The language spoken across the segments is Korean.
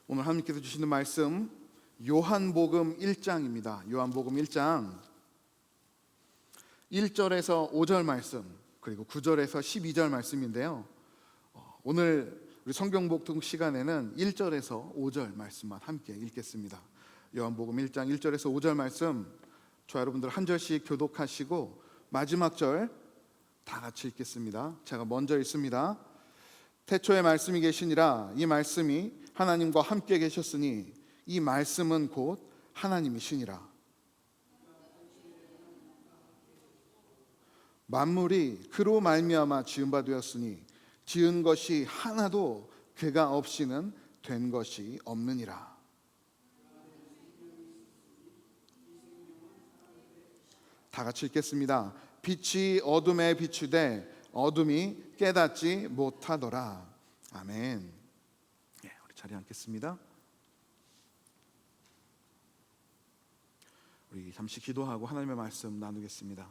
오늘 하나님께서 주시는 말씀 요한복음 1장입니다. 요한복음 1장 1절에서 5절 말씀, 그리고 9절에서 12절 말씀인데요. 오늘 우리 성경 복통 시간에는 1절에서 5절 말씀만 함께 읽겠습니다. 요한복음 1장 1절에서 5절 말씀, 저 여러분들 한 절씩 교독하시고 마지막 절 다 같이 읽겠습니다. 제가 먼저 읽습니다. 태초에 말씀이 계시니라. 이 말씀이 하나님과 함께 계셨으니 이 말씀은 곧 하나님이시니라. 만물이 그로 말미암아 지은 바 되었으니 지은 것이 하나도 그가 없이는 된 것이 없느니라. 다 같이 읽겠습니다. 빛이 어둠에 비추되 어둠이 깨닫지 못하더라. 아멘. 우리 자리에 앉겠습니다. 우리 잠시 기도하고 하나님의 말씀 나누겠습니다.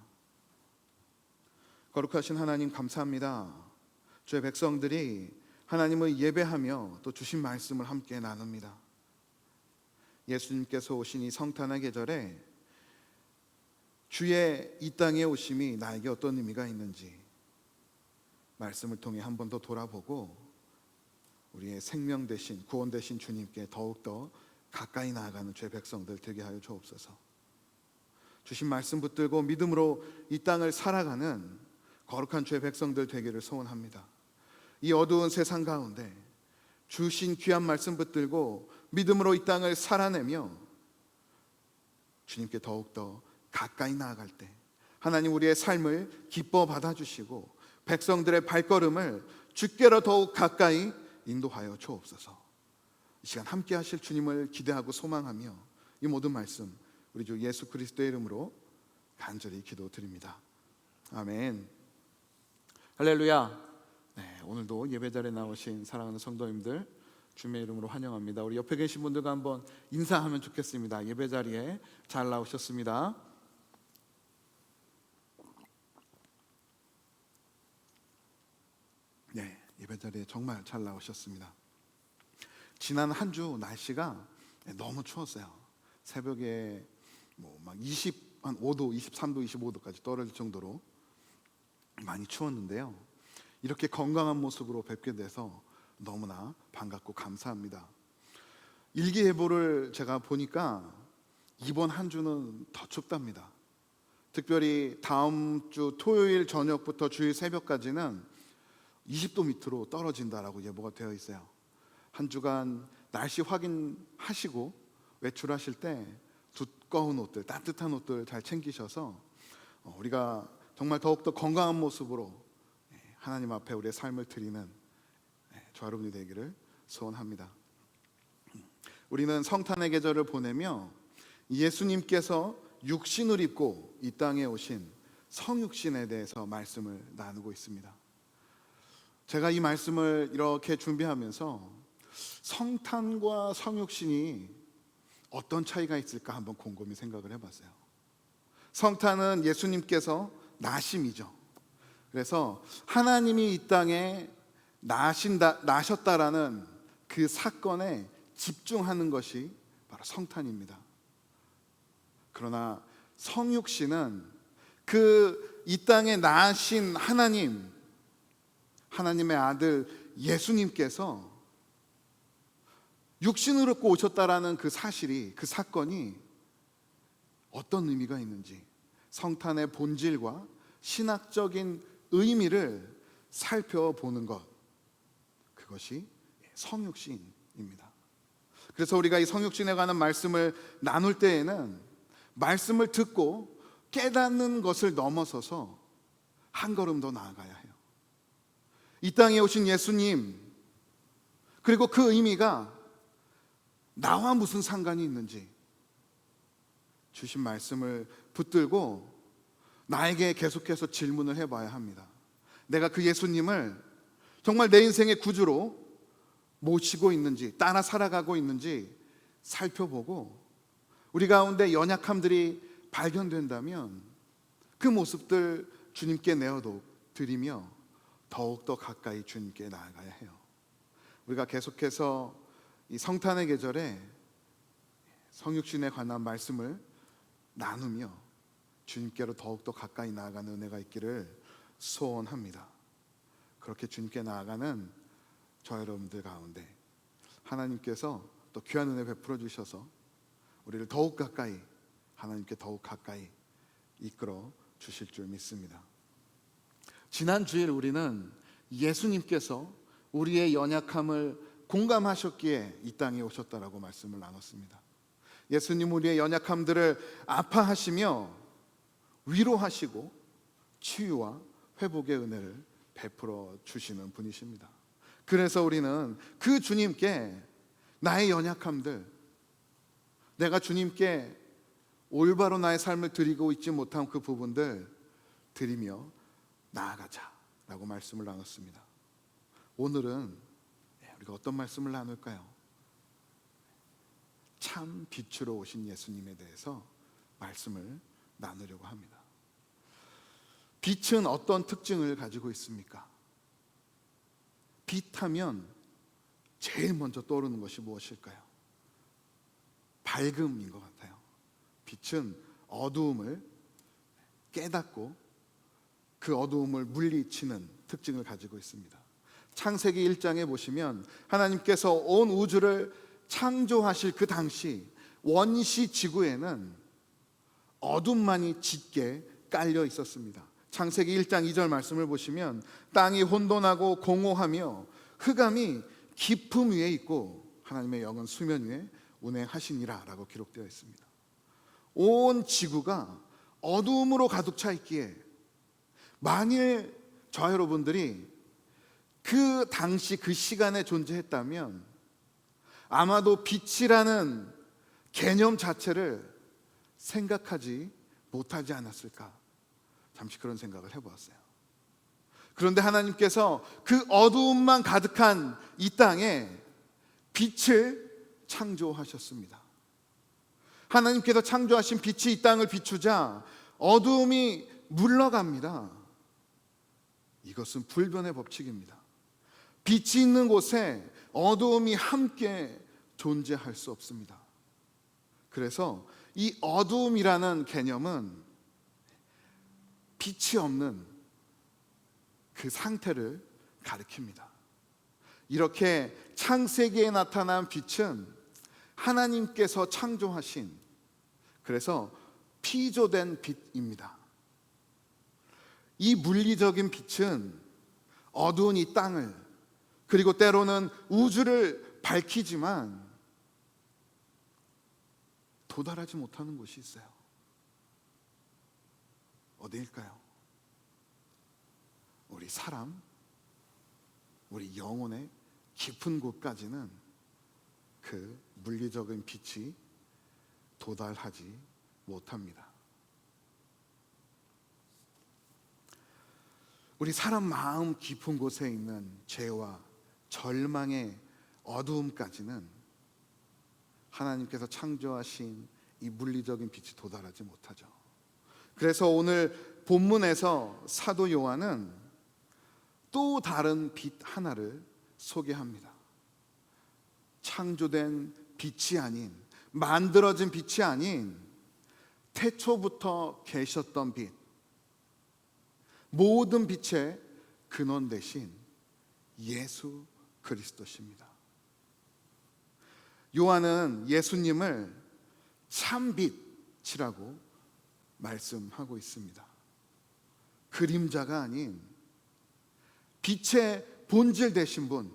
거룩하신 하나님, 감사합니다. 주의 백성들이 하나님을 예배하며 또 주신 말씀을 함께 나눕니다. 예수님께서 오신 이 성탄의 계절에 주의 이 땅에 오심이 나에게 어떤 의미가 있는지 말씀을 통해 한 번 더 돌아보고 우리의 생명 되신, 구원 되신 주님께 더욱더 가까이 나아가는 주의 백성들 되게 하여 주옵소서. 주신 말씀 붙들고 믿음으로 이 땅을 살아가는 거룩한 주의 백성들 되기를 소원합니다. 이 어두운 세상 가운데 주신 귀한 말씀 붙들고 믿음으로 이 땅을 살아내며 주님께 더욱더 가까이 나아갈 때 하나님 우리의 삶을 기뻐 받아주시고 백성들의 발걸음을 주께로 더욱 가까이 인도하여 주옵소서. 이 시간 함께 하실 주님을 기대하고 소망하며 이 모든 말씀 우리 주 예수 그리스도의 이름으로 간절히 기도드립니다. 아멘. 할렐루야. 오늘도 예배자리에 나오신 사랑하는 성도님들 주님의 이름으로 환영합니다. 우리 옆에 계신 분들과 한번 인사하면 좋겠습니다. 예배자리에 잘 나오셨습니다. 예배자리에 정말 잘 나오셨습니다. 지난 한 주 날씨가 너무 추웠어요. 새벽에 막 25도, 23도, 25도까지 떨어질 정도로 많이 추웠는데요. 이렇게 건강한 모습으로 뵙게 돼서 너무나 반갑고 감사합니다. 일기예보를 제가 보니까 이번 한 주는 더 춥답니다. 특별히 다음 주 토요일 저녁부터 주일 새벽까지는 20도 밑으로 떨어진다라고 예보가 되어 있어요. 한 주간 날씨 확인하시고 외출하실 때 두꺼운 옷들, 따뜻한 옷들 잘 챙기셔서 우리가 정말 더욱더 건강한 모습으로 하나님 앞에 우리의 삶을 드리는 저 여러분이 되기를 소원합니다. 우리는 성탄의 계절을 보내며 예수님께서 육신을 입고 이 땅에 오신 성육신에 대해서 말씀을 나누고 있습니다. 제가 이 말씀을 이렇게 준비하면서 성탄과 성육신이 어떤 차이가 있을까 한번 곰곰이 생각을 해봤어요. 성탄은 예수님께서 나심이죠. 그래서 하나님이 이 땅에 나셨다라는 그 사건에 집중하는 것이 바로 성탄입니다. 그러나 성육신은 그 이 땅에 나신 하나님의 아들 예수님께서 육신을 입고 오셨다라는 그 사실이, 그 사건이 어떤 의미가 있는지 성탄의 본질과 신학적인 의미를 살펴보는 것, 그것이 성육신입니다. 그래서 우리가 이 성육신에 관한 말씀을 나눌 때에는 말씀을 듣고 깨닫는 것을 넘어서서 한 걸음 더 나아가야 해요. 이 땅에 오신 예수님, 그리고 그 의미가 나와 무슨 상관이 있는지 주신 말씀을 붙들고 나에게 계속해서 질문을 해봐야 합니다. 내가 그 예수님을 정말 내 인생의 구주로 모시고 있는지, 따라 살아가고 있는지 살펴보고 우리 가운데 연약함들이 발견된다면 그 모습들 주님께 내어드리며 더욱더 가까이 주님께 나아가야 해요. 우리가 계속해서 이 성탄의 계절에 성육신에 관한 말씀을 나누며 주님께로 더욱더 가까이 나아가는 은혜가 있기를 소원합니다. 그렇게 주님께 나아가는 저 여러분들 가운데 하나님께서 또 귀한 은혜 베풀어 주셔서 우리를 더욱 가까이, 하나님께 더욱 가까이 이끌어 주실 줄 믿습니다. 지난 주일 우리는 예수님께서 우리의 연약함을 공감하셨기에 이 땅에 오셨다라고 말씀을 나눴습니다. 예수님 우리의 연약함들을 아파하시며 위로하시고 치유와 회복의 은혜를 베풀어 주시는 분이십니다. 그래서 우리는 그 주님께 나의 연약함들, 내가 주님께 올바로 나의 삶을 드리고 있지 못한 그 부분들 드리며 나아가자라고 말씀을 나눴습니다. 오늘은 우리가 어떤 말씀을 나눌까요? 참 빛으로 오신 예수님에 대해서 말씀을 나누려고 합니다. 빛은 어떤 특징을 가지고 있습니까? 빛하면 제일 먼저 떠오르는 것이 무엇일까요? 밝음인 것 같아요. 빛은 어두움을 깨닫고 그 어두움을 물리치는 특징을 가지고 있습니다. 창세기 1장에 보시면 하나님께서 온 우주를 창조하실 그 당시 원시 지구에는 어둠만이 짙게 깔려 있었습니다. 창세기 1장 2절 말씀을 보시면 땅이 혼돈하고 공허하며 흑암이 깊음 위에 있고 하나님의 영은 수면 위에 운행하시니라 라고 기록되어 있습니다. 온 지구가 어두움으로 가득 차 있기에 만일 저 여러분들이 그 당시 그 시간에 존재했다면 아마도 빛이라는 개념 자체를 생각하지 못하지 않았을까, 잠시 그런 생각을 해보았어요. 그런데 하나님께서 그 어두움만 가득한 이 땅에 빛을 창조하셨습니다. 하나님께서 창조하신 빛이 이 땅을 비추자 어두움이 물러갑니다. 이것은 불변의 법칙입니다. 빛이 있는 곳에 어두움이 함께 존재할 수 없습니다. 그래서 이 어두움이라는 개념은 빛이 없는 그 상태를 가리킵니다. 이렇게 창세기에 나타난 빛은 하나님께서 창조하신, 그래서 피조된 빛입니다. 이 물리적인 빛은 어두운 이 땅을, 그리고 때로는 우주를 밝히지만 도달하지 못하는 곳이 있어요. 어디일까요? 우리 사람, 우리 영혼의 깊은 곳까지는 그 물리적인 빛이 도달하지 못합니다. 우리 사람 마음 깊은 곳에 있는 죄와 절망의 어두움까지는 하나님께서 창조하신 이 물리적인 빛이 도달하지 못하죠. 그래서 오늘 본문에서 사도 요한은 또 다른 빛 하나를 소개합니다. 창조된 빛이 아닌, 만들어진 빛이 아닌 태초부터 계셨던 빛, 모든 빛의 근원 되신 예수 그리스도십니다. 요한은 예수님을 참빛이라고 말씀하고 있습니다. 그림자가 아닌 빛의 본질 되신 분,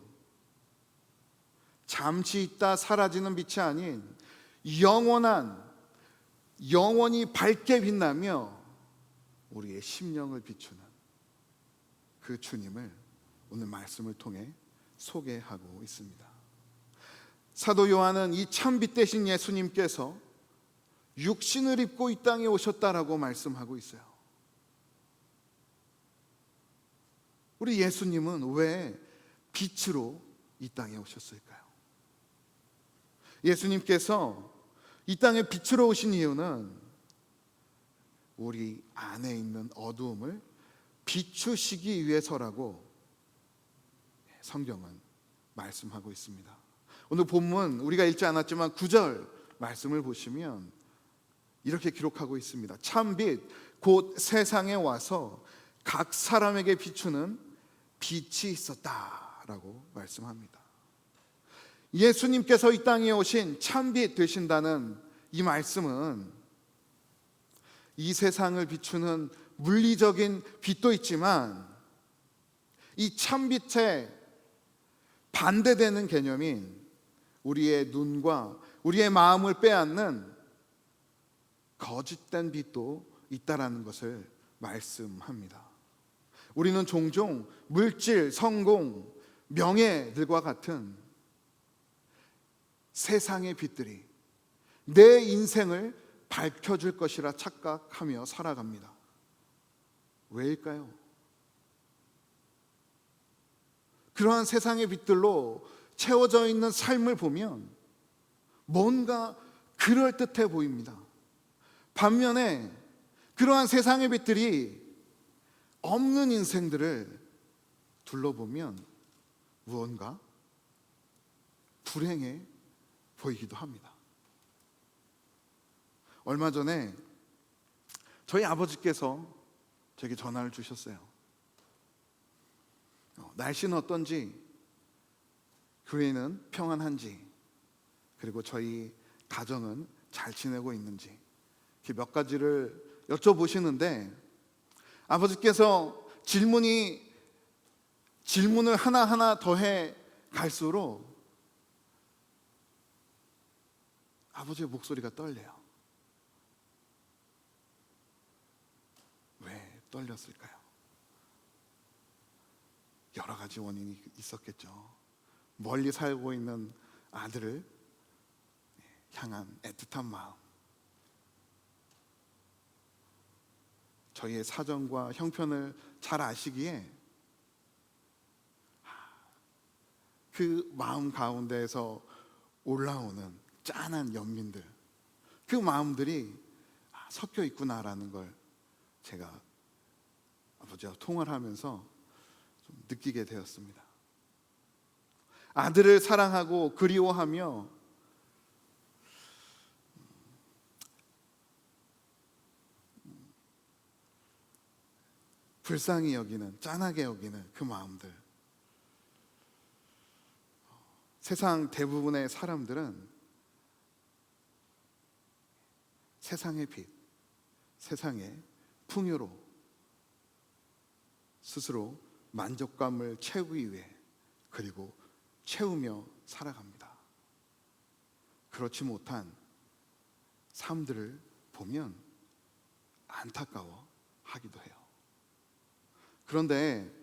잠시 있다 사라지는 빛이 아닌 영원한, 영원히 밝게 빛나며 우리의 심령을 비추는 그 주님을 오늘 말씀을 통해 소개하고 있습니다. 사도 요한은 이 참빛 되신 예수님께서 육신을 입고 이 땅에 오셨다라고 말씀하고 있어요. 우리 예수님은 왜 빛으로 이 땅에 오셨을까요? 예수님께서 이 땅에 빛으로 오신 이유는 우리 안에 있는 어두움을 비추시기 위해서라고 성경은 말씀하고 있습니다. 오늘 본문 우리가 읽지 않았지만 9절 말씀을 보시면 이렇게 기록하고 있습니다. 참빛 곧 세상에 와서 각 사람에게 비추는 빛이 있었다라고 말씀합니다. 예수님께서 이 땅에 오신 참빛 되신다는 이 말씀은 이 세상을 비추는 물리적인 빛도 있지만 이 참빛에 반대되는 개념인 우리의 눈과 우리의 마음을 빼앗는 거짓된 빛도 있다라는 것을 말씀합니다. 우리는 종종 물질, 성공, 명예들과 같은 세상의 빛들이 내 인생을 밝혀줄 것이라 착각하며 살아갑니다. 왜일까요? 그러한 세상의 빛들로 채워져 있는 삶을 보면 뭔가 그럴듯해 보입니다. 반면에 그러한 세상의 빛들이 없는 인생들을 둘러보면 무언가 불행해 보이기도 합니다. 얼마 전에 저희 아버지께서 저에게 전화를 주셨어요. 날씨는 어떤지, 교회는 평안한지, 그리고 저희 가정은 잘 지내고 있는지 이렇게 몇 가지를 여쭤보시는데 아버지께서 질문을 하나하나 더해 갈수록 아버지의 목소리가 떨려요. 왜 떨렸을까요? 여러 가지 원인이 있었겠죠. 멀리 살고 있는 아들을 향한 애틋한 마음, 저희의 사정과 형편을 잘 아시기에 그 마음 가운데에서 올라오는 짠한 연민들, 그 마음들이 섞여 있구나라는 걸 제가 아버지와 통화를 하면서 좀 느끼게 되었습니다. 아들을 사랑하고 그리워하며 불쌍히 여기는, 짠하게 여기는 그 마음들. 세상 대부분의 사람들은 세상의 빛, 세상의 풍요로 스스로 만족감을 채우기 위해, 그리고 채우며 살아갑니다. 그렇지 못한 삶들을 보면 안타까워 하기도 해요. 그런데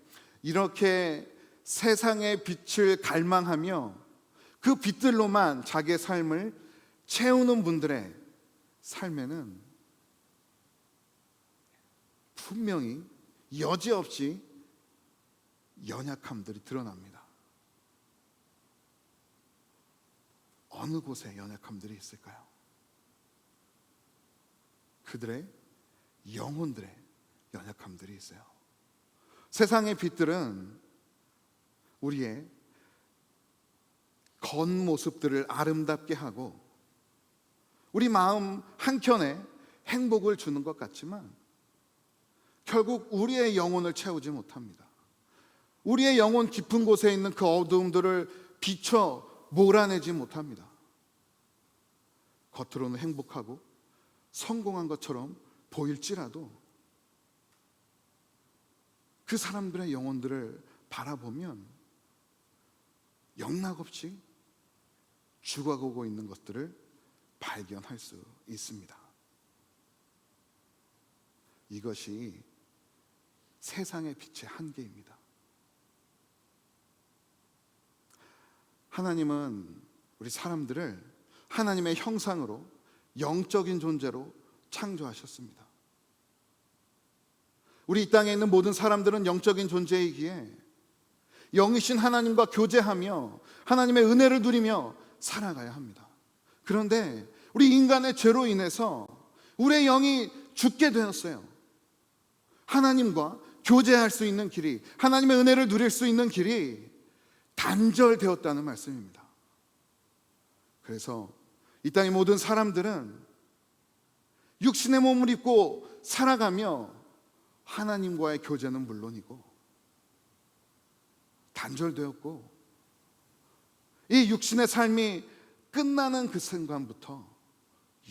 이렇게 세상의 빛을 갈망하며 그 빛들로만 자기의 삶을 채우는 분들의 삶에는 분명히 여지없이 연약함들이 드러납니다. 어느 곳에 연약함들이 있을까요? 그들의 영혼들의 연약함들이 있어요. 세상의 빛들은 우리의 겉모습들을 아름답게 하고 우리 마음 한켠에 행복을 주는 것 같지만 결국 우리의 영혼을 채우지 못합니다. 우리의 영혼 깊은 곳에 있는 그 어두움들을 비춰 몰아내지 못합니다. 겉으로는 행복하고 성공한 것처럼 보일지라도 그 사람들의 영혼들을 바라보면 영락없이 죽어가고 있는 것들을 발견할 수 있습니다. 이것이 세상의 빛의 한계입니다. 하나님은 우리 사람들을 하나님의 형상으로 영적인 존재로 창조하셨습니다. 우리 이 땅에 있는 모든 사람들은 영적인 존재이기에 영이신 하나님과 교제하며 하나님의 은혜를 누리며 살아가야 합니다. 그런데 우리 인간의 죄로 인해서 우리의 영이 죽게 되었어요. 하나님과 교제할 수 있는 길이, 하나님의 은혜를 누릴 수 있는 길이 단절되었다는 말씀입니다. 그래서 이 땅의 모든 사람들은 육신의 몸을 입고 살아가며 하나님과의 교제는 물론이고 단절되었고, 이 육신의 삶이 끝나는 그 순간부터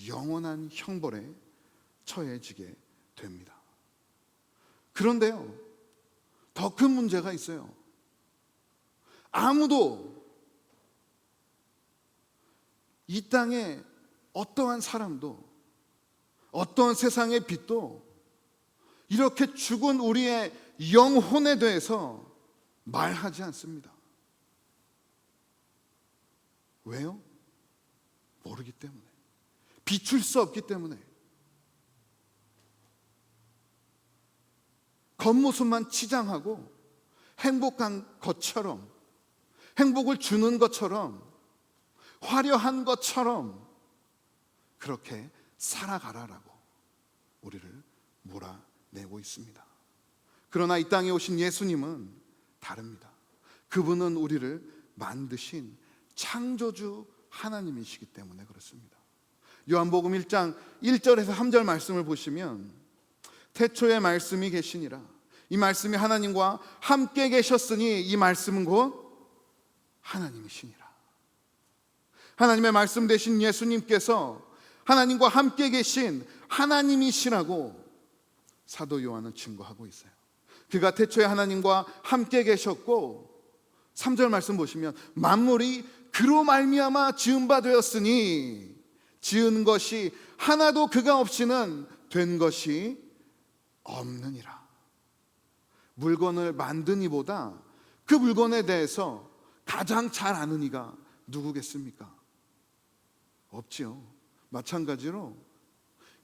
영원한 형벌에 처해지게 됩니다. 그런데요, 더 큰 문제가 있어요. 아무도, 이 땅에 어떠한 사람도, 어떠한 세상의 빛도 이렇게 죽은 우리의 영혼에 대해서 말하지 않습니다. 왜요? 모르기 때문에, 비출 수 없기 때문에, 겉모습만 치장하고 행복한 것처럼, 행복을 주는 것처럼, 화려한 것처럼 그렇게 살아가라라고 우리를 몰아내고 있습니다. 그러나 이 땅에 오신 예수님은 다릅니다. 그분은 우리를 만드신 창조주 하나님이시기 때문에 그렇습니다. 요한복음 1장 1절에서 3절 말씀을 보시면, 태초에 말씀이 계시니라, 이 말씀이 하나님과 함께 계셨으니 이 말씀은 곧 하나님이시니라. 하나님의 말씀 되신 예수님께서 하나님과 함께 계신 하나님이시라고 사도 요한은 증거하고 있어요. 그가 태초에 하나님과 함께 계셨고, 3절 말씀 보시면 만물이 그로 말미암아 지은 바 되었으니 지은 것이 하나도 그가 없이는 된 것이 없느니라. 물건을 만든 이보다 그 물건에 대해서 가장 잘 아는 이가 누구겠습니까? 없지요. 마찬가지로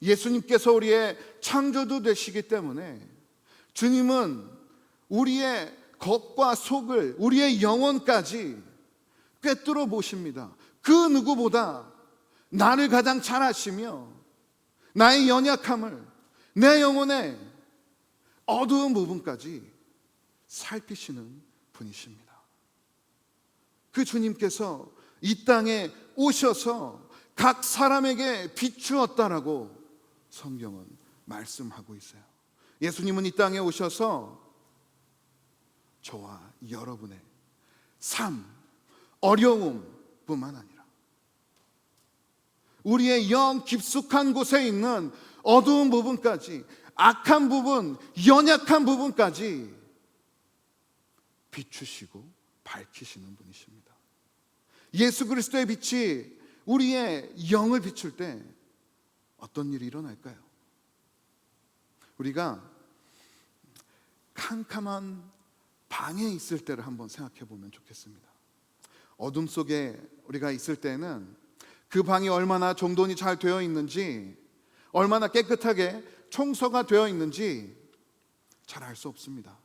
예수님께서 우리의 창조도 되시기 때문에 주님은 우리의 겉과 속을, 우리의 영혼까지 꿰뚫어 보십니다. 그 누구보다 나를 가장 잘 아시며 나의 연약함을, 내 영혼의 어두운 부분까지 살피시는 분이십니다. 그 주님께서 이 땅에 오셔서 각 사람에게 비추었다라고 성경은 말씀하고 있어요. 예수님은 이 땅에 오셔서 저와 여러분의 삶, 어려움 뿐만 아니라 우리의 영 깊숙한 곳에 있는 어두운 부분까지, 악한 부분, 연약한 부분까지 비추시고 밝히시는 분이십니다. 예수 그리스도의 빛이 우리의 영을 비출 때 어떤 일이 일어날까요? 우리가 캄캄한 방에 있을 때를 한번 생각해 보면 좋겠습니다. 어둠 속에 우리가 있을 때는 그 방이 얼마나 정돈이 잘 되어 있는지, 얼마나 깨끗하게 청소가 되어 있는지 잘 알 수 없습니다.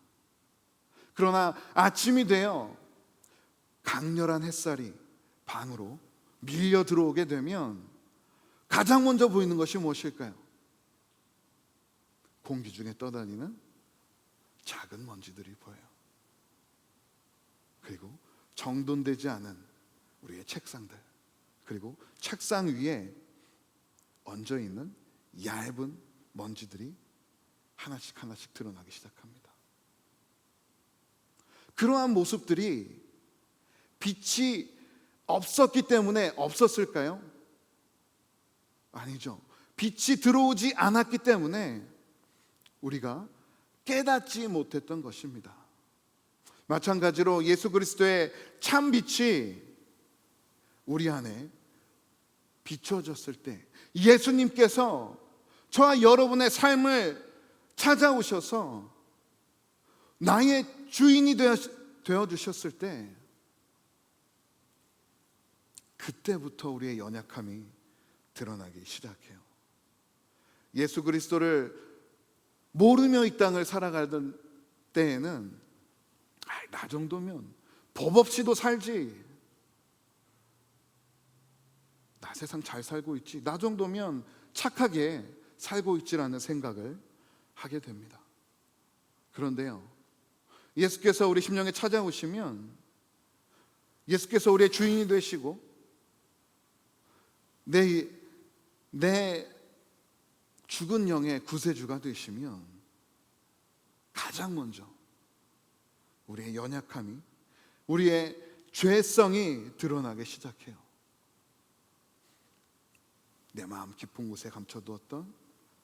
그러나 아침이 되어 강렬한 햇살이 방으로 밀려 들어오게 되면 가장 먼저 보이는 것이 무엇일까요? 공기 중에 떠다니는 작은 먼지들이 보여요. 그리고 정돈되지 않은 우리의 책상들, 그리고 책상 위에 얹어 있는 얇은 먼지들이 하나씩 하나씩 드러나기 시작합니다. 그러한 모습들이 빛이 없었기 때문에 없었을까요? 아니죠. 빛이 들어오지 않았기 때문에 우리가 깨닫지 못했던 것입니다. 마찬가지로 예수 그리스도의 참 빛이 우리 안에 비춰졌을 때, 예수님께서 저와 여러분의 삶을 찾아오셔서 나의 주인이 되어주셨을 때, 그때부터 우리의 연약함이 드러나기 시작해요. 예수 그리스도를 모르며 이 땅을 살아가던 때에는 나 정도면 법 없이도 살지, 나 세상 잘 살고 있지, 나 정도면 착하게 살고 있지라는 생각을 하게 됩니다. 그런데요, 예수께서 우리 심령에 찾아오시면, 예수께서 우리의 주인이 되시고 내 죽은 영의 구세주가 되시면 가장 먼저 우리의 연약함이, 우리의 죄성이 드러나기 시작해요. 내 마음 깊은 곳에 감춰두었던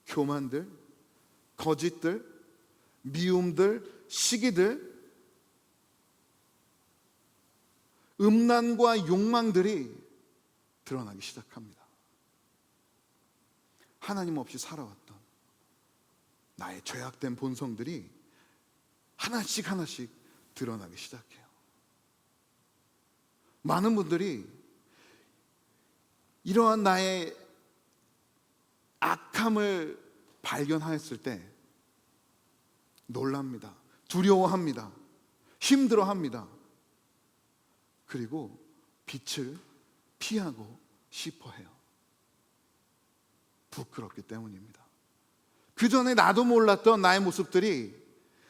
교만들, 거짓들, 미움들, 시기들, 음란과 욕망들이 드러나기 시작합니다. 하나님 없이 살아왔던 나의 죄악된 본성들이 하나씩 하나씩 드러나기 시작해요. 많은 분들이 이러한 나의 악함을 발견하였을 때 놀랍니다. 두려워합니다. 힘들어합니다. 그리고 빛을 피하고 싶어해요. 부끄럽기 때문입니다. 그 전에 나도 몰랐던 나의 모습들이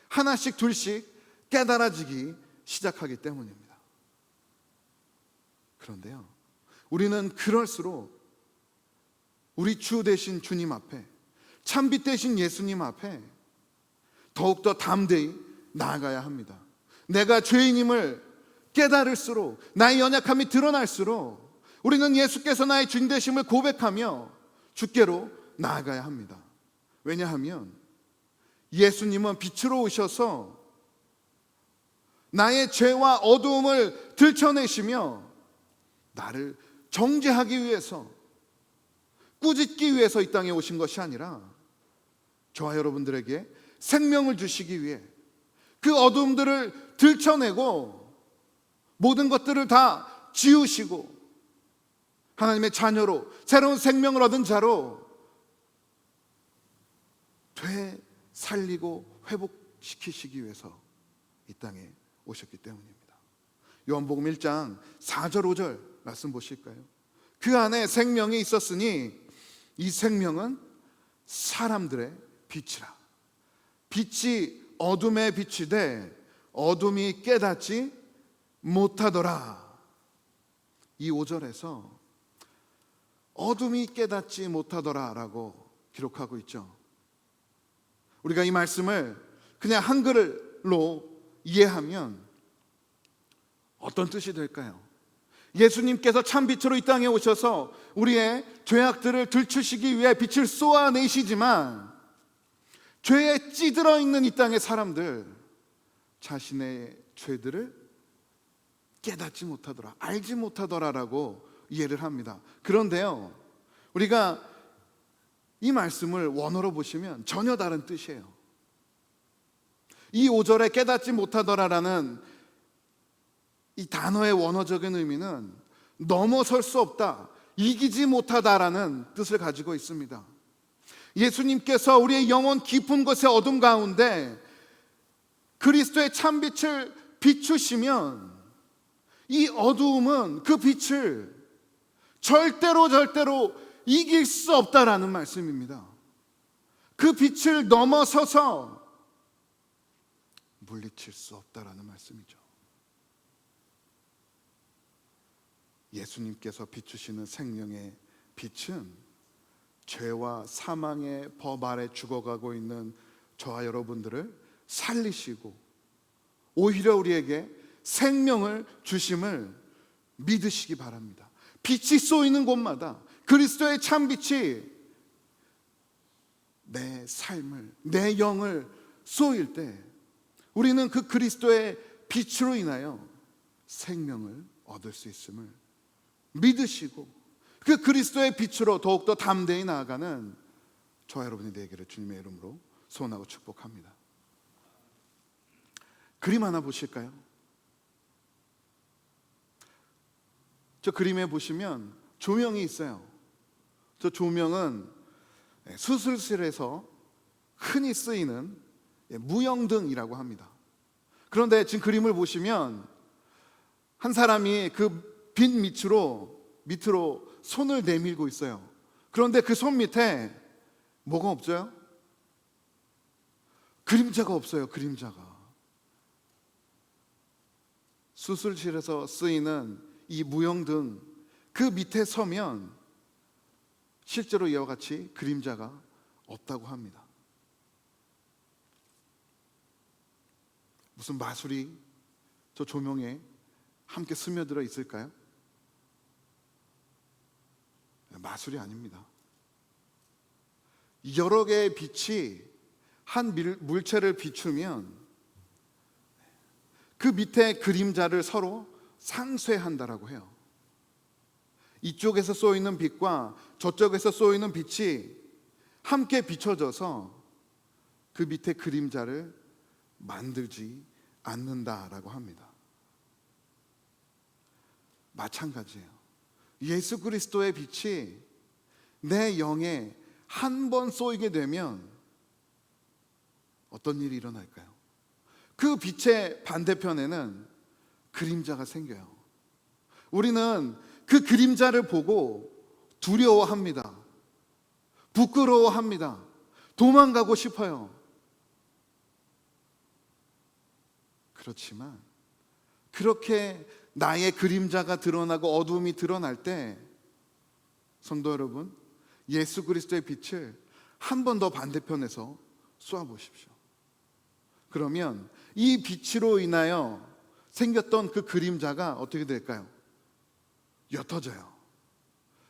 하나씩 둘씩 깨달아지기 시작하기 때문입니다. 그런데요, 우리는 그럴수록 우리 주 되신 주님 앞에, 참빛 되신 예수님 앞에 더욱더 담대히 나아가야 합니다. 내가 죄인임을 깨달을수록, 나의 연약함이 드러날수록 우리는 예수께서 나의 주인 되심을 고백하며 주께로 나아가야 합니다. 왜냐하면 예수님은 빛으로 오셔서 나의 죄와 어두움을 들춰내시며 나를 정죄하기 위해서, 꾸짖기 위해서 이 땅에 오신 것이 아니라 저와 여러분들에게 생명을 주시기 위해 그 어두움들을 들춰내고 모든 것들을 다 지우시고 하나님의 자녀로, 새로운 생명을 얻은 자로 살리고 회복시키시기 위해서 이 땅에 오셨기 때문입니다. 요한복음 1장 4절 5절 말씀 보실까요? 그 안에 생명이 있었으니 이 생명은 사람들의 빛이라. 빛이 어둠에 비치되 어둠이 깨닫지 못하더라. 이 5절에서 어둠이 깨닫지 못하더라 라고 기록하고 있죠. 우리가 이 말씀을 그냥 한글로 이해하면 어떤 뜻이 될까요? 예수님께서 참빛으로 이 땅에 오셔서 우리의 죄악들을 들추시기 위해 빛을 쏘아내시지만 죄에 찌들어 있는 이 땅의 사람들, 자신의 죄들을 깨닫지 못하더라, 알지 못하더라라고 이해를 합니다. 그런데요, 우리가 이 말씀을 원어로 보시면 전혀 다른 뜻이에요. 이 5절에 깨닫지 못하더라라는 이 단어의 원어적인 의미는 넘어설 수 없다, 이기지 못하다라는 뜻을 가지고 있습니다. 예수님께서 우리의 영혼 깊은 곳의 어둠 가운데 그리스도의 참빛을 비추시면 이 어두움은 그 빛을 절대로 이길 수 없다라는 말씀입니다. 그 빛을 넘어서서 물리칠 수 없다라는 말씀이죠. 예수님께서 비추시는 생명의 빛은 죄와 사망의 법 아래 죽어가고 있는 저와 여러분들을 살리시고 오히려 우리에게 생명을 주심을 믿으시기 바랍니다. 빛이 쏘이는 곳마다 그리스도의 참빛이 내 삶을, 내 영을 쏘일 때 우리는 그 그리스도의 빛으로 인하여 생명을 얻을 수 있음을 믿으시고 그 그리스도의 빛으로 더욱더 담대히 나아가는 저와 여러분이 되기를 주님의 이름으로 소원하고 축복합니다. 그림 하나 보실까요? 저 그림에 보시면 조명이 있어요. 저 조명은 수술실에서 흔히 쓰이는 무영등이라고 합니다. 그런데 지금 그림을 보시면 한 사람이 그 빛 밑으로 손을 내밀고 있어요. 그런데 그 손 밑에 뭐가 없어요? 그림자가 없어요. 그림자가. 수술실에서 쓰이는 이 무영등 그 밑에 서면 실제로 이와 같이 그림자가 없다고 합니다. 무슨 마술이 저 조명에 함께 스며들어 있을까요? 마술이 아닙니다. 여러 개의 빛이 한 물체를 비추면 그 밑에 그림자를 서로 상쇄한다라고 해요. 이쪽에서 쏘이는 빛과 저쪽에서 쏘이는 빛이 함께 비춰져서 그 밑에 그림자를 만들지 않는다라고 합니다. 마찬가지예요. 예수 그리스도의 빛이 내 영에 한 번 쏘이게 되면 어떤 일이 일어날까요? 그 빛의 반대편에는 그림자가 생겨요. 우리는 그 그림자를 보고 두려워합니다. 부끄러워합니다. 도망가고 싶어요. 그렇지만 그렇게 나의 그림자가 드러나고 어두움이 드러날 때 성도 여러분, 예수 그리스도의 빛을 한 번 더 반대편에서 쏘아보십시오. 그러면 이 빛으로 인하여 생겼던 그 그림자가 어떻게 될까요? 옅어져요.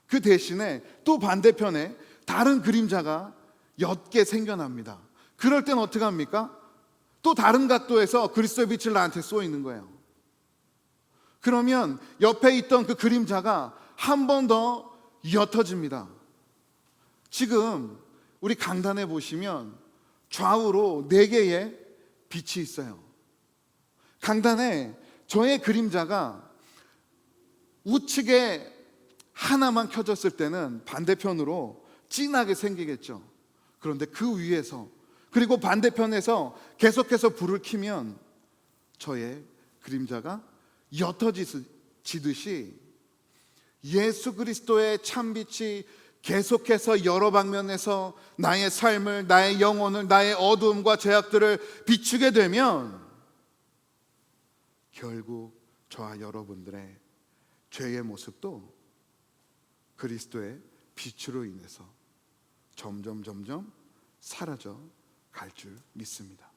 그 대신에 또 반대편에 다른 그림자가 옅게 생겨납니다. 그럴 땐 어떻게 합니까? 또 다른 각도에서 그리스도의 빛을 나한테 쏘이는 거예요. 그러면 옆에 있던 그 그림자가 한 번 더 옅어집니다. 지금 우리 강단에 보시면 좌우로 4개의 빛이 있어요. 강단에 저의 그림자가 우측에 하나만 켜졌을 때는 반대편으로 진하게 생기겠죠. 그런데 그 위에서 그리고 반대편에서 계속해서 불을 켜면 저의 그림자가 옅어지듯이 예수 그리스도의 참빛이 계속해서 여러 방면에서 나의 삶을, 나의 영혼을, 나의 어두움과 죄악들을 비추게 되면 결국 저와 여러분들의 죄의 모습도 그리스도의 빛으로 인해서 점점 사라져 갈 줄 믿습니다.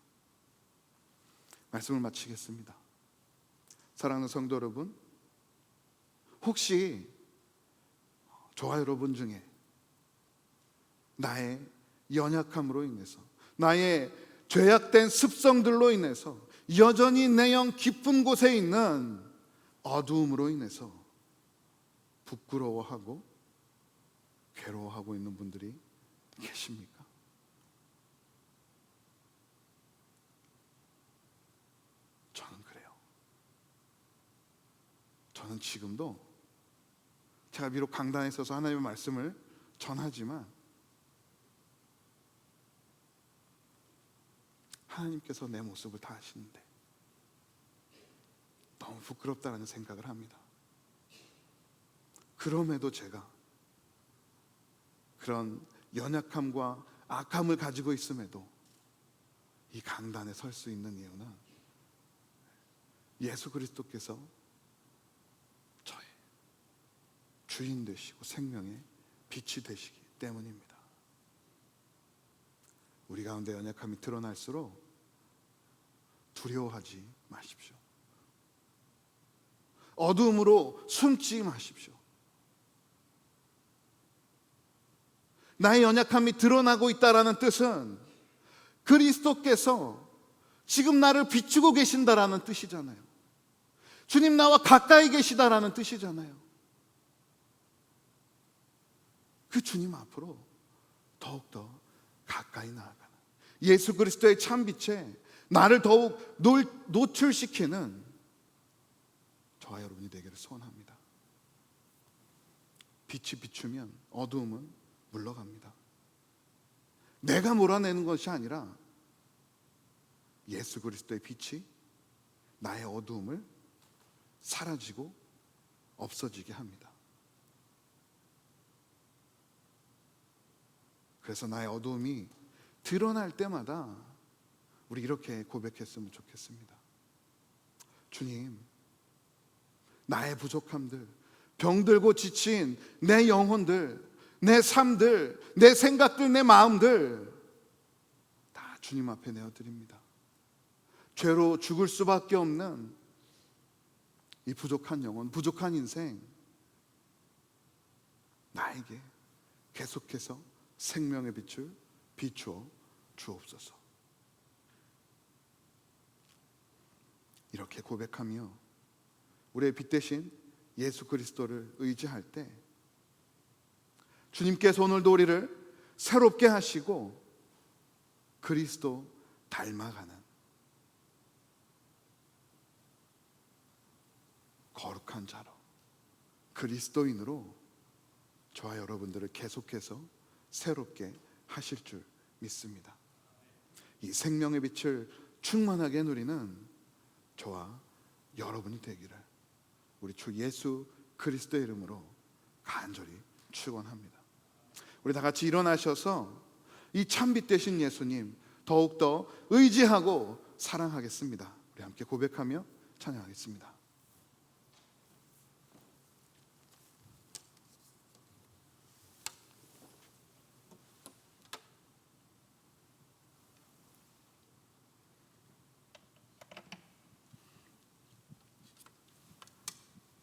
말씀을 마치겠습니다. 사랑하는 성도 여러분, 혹시 저와 여러분 중에 나의 연약함으로 인해서, 나의 죄악된 습성들로 인해서 여전히 내 영 깊은 곳에 있는 어두움으로 인해서 부끄러워하고 괴로워하고 있는 분들이 계십니까? 저는 그래요. 저는 지금도 제가 비록 강단에 서서 하나님의 말씀을 전하지만 하나님께서 내 모습을 다 아시는데 너무 부끄럽다는 생각을 합니다. 그럼에도 제가 그런 연약함과 악함을 가지고 있음에도 이 강단에 설 수 있는 이유는 예수 그리스도께서 저의 주인 되시고 생명의 빛이 되시기 때문입니다. 우리 가운데 연약함이 드러날수록 두려워하지 마십시오. 어두움으로 숨지 마십시오. 나의 연약함이 드러나고 있다라는 뜻은 그리스도께서 지금 나를 비추고 계신다라는 뜻이잖아요. 주님 나와 가까이 계시다라는 뜻이잖아요. 그 주님 앞으로 더욱더 가까이 나아가는 예수 그리스도의 참빛에 나를 더욱 노출시키는 저와 여러분이 되기를 소원합니다. 빛이 비추면 어두움은 물러갑니다. 내가 몰아내는 것이 아니라 예수 그리스도의 빛이 나의 어두움을 사라지고 없어지게 합니다. 그래서 나의 어두움이 드러날 때마다 우리 이렇게 고백했으면 좋겠습니다. 주님, 나의 부족함들, 병들고 지친 내 영혼들, 내 삶들, 내 생각들, 내 마음들 다 주님 앞에 내어드립니다. 죄로 죽을 수밖에 없는 이 부족한 영혼, 부족한 인생, 나에게 계속해서 생명의 빛을 비추어 주옵소서. 이렇게 고백하며 우리의 빛 대신 예수 그리스도를 의지할 때 주님께서 오늘도 우리를 새롭게 하시고 그리스도 닮아가는 거룩한 자로, 그리스도인으로 저와 여러분들을 계속해서 새롭게 하실 줄 믿습니다. 이 생명의 빛을 충만하게 누리는 저와 여러분이 되기를 우리 주 예수 그리스도의 이름으로 간절히 축원합니다. 우리 다 같이 일어나셔서 이 참빛 되신 예수님 더욱더 의지하고 사랑하겠습니다. 우리 함께 고백하며 찬양하겠습니다.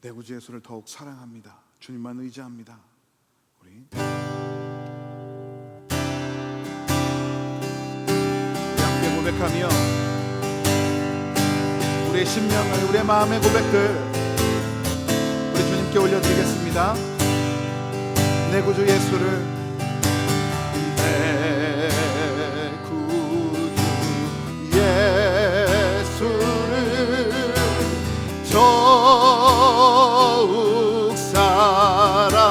내 구주 예수를 더욱 사랑합니다. 주님만 의지합니다. 우리 함께 고백하며 우리의 심령을, 우리의 마음의 고백들 우리 주님께 올려드리겠습니다. 내 구주 예수를, 내 구주 예수를 더욱 사랑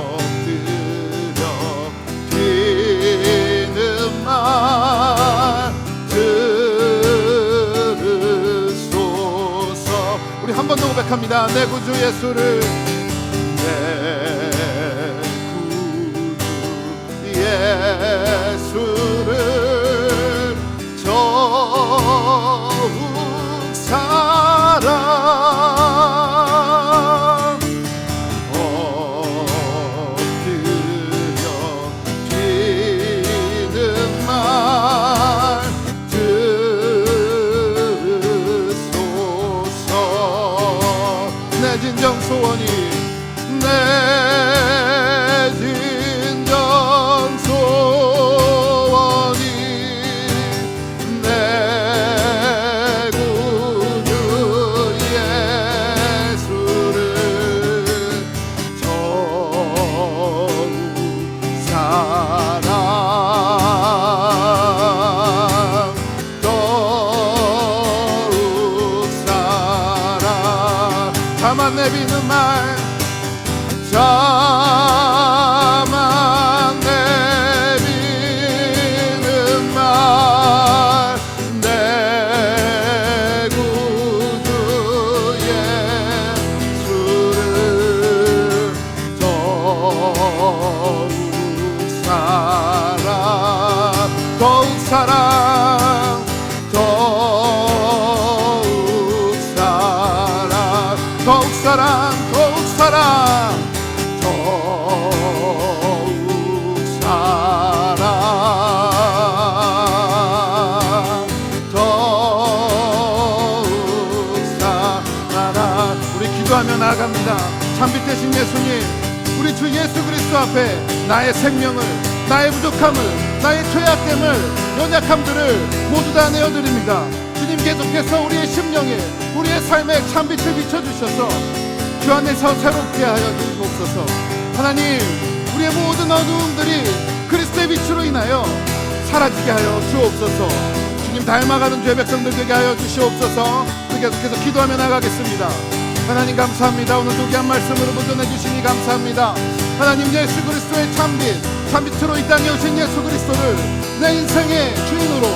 엎드려 뛰는 말 들으소서. 우리 한 번 더 고백합니다. 내 구주 예수를, 내 구주 예수를 더욱 사랑 엎드려 뛰는 말 들으소서. 내 진정 소원이, 내 진정 소원이 내 구주 예수를 더욱 사랑 더욱 사랑 다만 내비는 말, 다만 내비는 말 내 구주 예수를 더욱 사랑 더욱 사랑 더욱 사랑 더욱 사랑 더욱 사랑 더욱 사랑 더욱 사랑. 우리 기도하며 나아갑니다. 참빛 되신 예수님, 우리 주 예수 그리스도 앞에 나의 생명을, 나의 부족함을, 나의 죄악됨을, 연약함들을 모두 다 내어드립니다. 주님 계속해서 우리의 심령에, 우리의 삶에 참빛을 비춰주셔서 주 안에서 새롭게 하여 주옵소서. 하나님, 우리의 모든 어두움들이 그리스도의 빛으로 인하여 사라지게 하여 주옵소서. 주님 닮아가는 죄 백성들 되게 하여 주시옵소서. 계속해서 기도하며 나가겠습니다. 하나님 감사합니다. 오늘도 귀한 말씀으로 보존해 주시니 감사합니다. 하나님, 예수 그리스도의 참빛으로 이 땅에 오신 예수 그리스도를 내 인생의 주인으로,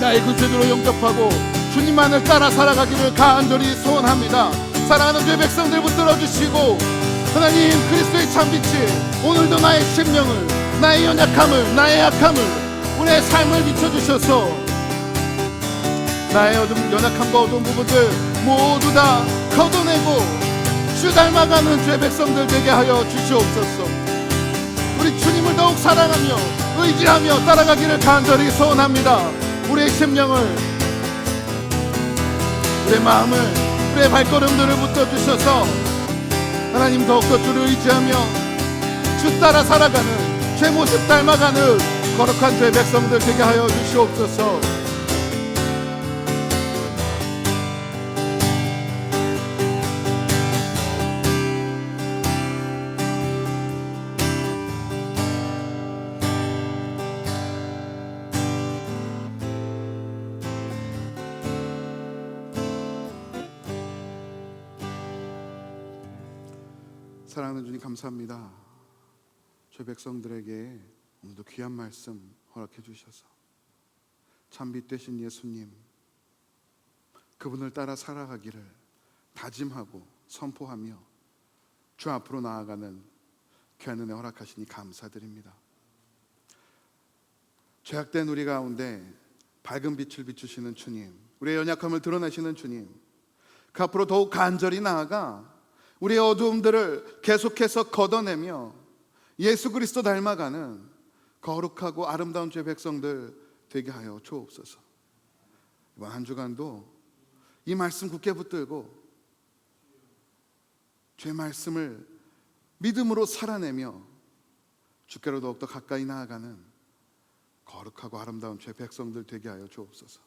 나의 구주로 영접하고 주님만을 따라 살아가기를 간절히 소원합니다. 사랑하는 죄 백성들 붙들어 주시고 하나님, 그리스도의 참빛이 오늘도 나의 심령을, 나의 연약함을, 나의 약함을, 우리의 삶을 비춰주셔서 나의 연약함과 어두운 부분들 모두 다 걷어내고 주 닮아가는 죄 백성들 되게 하여 주시옵소서. 우리 주님을 더욱 사랑하며 의지하며 따라가기를 간절히 소원합니다. 우리의 심령을, 우리의 마음을, 우리의 발걸음들을 붙들어주셔서 하나님 더욱더 주를 의지하며 주 따라 살아가는, 죄 모습 닮아가는 거룩한 죄 백성들 되게 하여 주시옵소서. 사랑하는 주님, 감사합니다. 죄 백성들에게 오늘도 귀한 말씀 허락해 주셔서 참 빛 되신 예수님, 그분을 따라 살아가기를 다짐하고 선포하며 주 앞으로 나아가는 귀한 은혜 허락하시니 감사드립니다. 죄악된 우리 가운데 밝은 빛을 비추시는 주님, 우리의 연약함을 드러내시는 주님, 그 앞으로 더욱 간절히 나아가 우리의 어두움들을 계속해서 걷어내며 예수 그리스도 닮아가는 거룩하고 아름다운 죄 백성들 되게 하여 주옵소서. 이번 한 주간도 이 말씀 굳게 붙들고 죄 말씀을 믿음으로 살아내며 주께로 더욱더 가까이 나아가는 거룩하고 아름다운 죄 백성들 되게 하여 주옵소서.